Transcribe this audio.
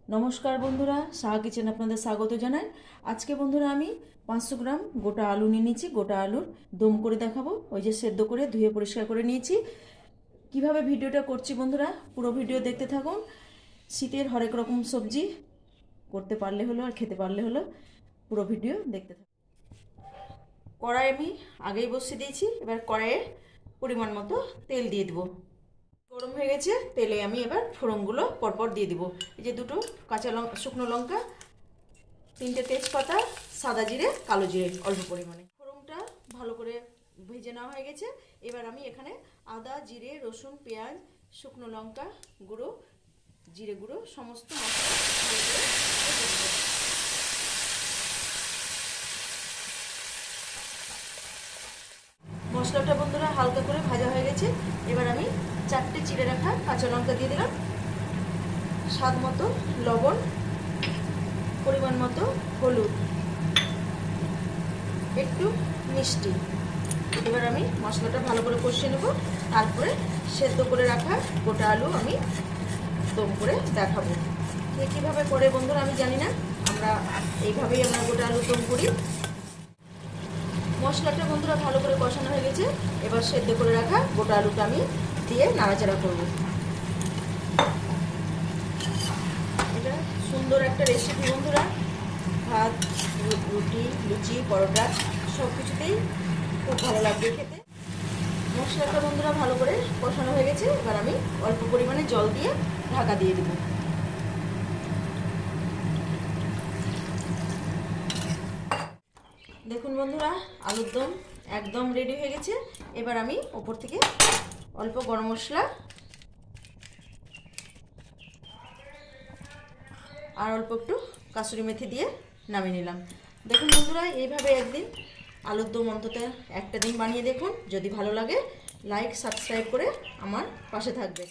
নমস্কার বন্ধুরা, সাহা কিচেন আপনাদের স্বাগত জানাই। আজকে বন্ধুরা আমি 500 গ্রাম গোটা আলু নিয়ে নিয়েছি। গোটা আলুর দম করে দেখাবো। ওই যে সেদ্ধ করে ধুয়ে পরিষ্কার করে নিয়েছি। কিভাবে ভিডিওটা করছি বন্ধুরা, পুরো ভিডিও দেখতে থাকুন। শীতের হরেক রকম সবজি করতে পারলে হলো আর খেতে পারলে হলো, পুরো ভিডিও দেখতে থাকুন। কড়াই আমি আগেই বসিয়ে দিয়েছি। এবার কড়াইয়ে পরিমাণ মতো তেল দিয়ে দেবো। গরম হয়ে গেছে, তেলে আমি এবার ফোড়নগুলো পরপর দিয়ে দিব। এই যে দুটো কাঁচা লঙ্কা, শুকনো লঙ্কা, 3টে তেজপাতা, সাদা জিরে, কালো জিরে অল্প পরিমাণে। ফোড়নটা ভালো করে ভেজে নেওয়া হয়ে গেছে। এবার আমি এখানে আদা, জিরে, রসুন, পেঁয়াজ, শুকনো লঙ্কা গুঁড়ো, জিরে গুঁড়ো সমস্ত মশলা ভালো করে ভেজে নেব। মশলাটা বন্ধুরা হালকা করে ভাজা হয়ে গেছে। এবার আমি 4টে চিড়ে রাখা কাঁচা লঙ্কা দিয়ে দিলাম, স্বাদ মতো লবণ, পরিমাণ মতো হলুদ, একটু মিষ্টি। এবার আমি মশলাটা ভালো করে কষিয়ে নেব। তারপরে সেদ্ধ করে রাখা গোটা আলু আমি দম করে দেখাবো। কে কীভাবে করে বন্ধুরা আমি জানি না, আমরা এইভাবেই আমরা গোটা আলু দম করি। মশলাটা বন্ধুরা ভালো করে কষানো হয়ে গেছে। এবার সেদ্ধ করে রাখা গোটা আলুটা আমি দিয়ে নাড়াচাড়া করব। এটা সুন্দর একটা রেসিপি বন্ধুরা, ভাত, রুটি, লুচি, পরোটা সব কিছুতেই খুব ভালো লাগবে খেতে। মশলাটা বন্ধুরা ভালো করে কষানো হয়ে গেছে। এবার আমি অল্প পরিমাণে জল দিয়ে ঢাকা দিয়ে দেব। দেখুন বন্ধুরা, আলুর দম একদম রেডি হয়ে গেছে। এবার আমি ওপর থেকে অল্প গরম মশলা আর অল্প একটু কাসুরি মেথি দিয়ে নামিয়ে নিলাম। দেখুন বন্ধুরা, এইভাবে একদিন আলুর দম অন্তত একটা দিন বানিয়ে দেখুন। যদি ভালো লাগে লাইক সাবস্ক্রাইব করে আমার পাশে থাকবে।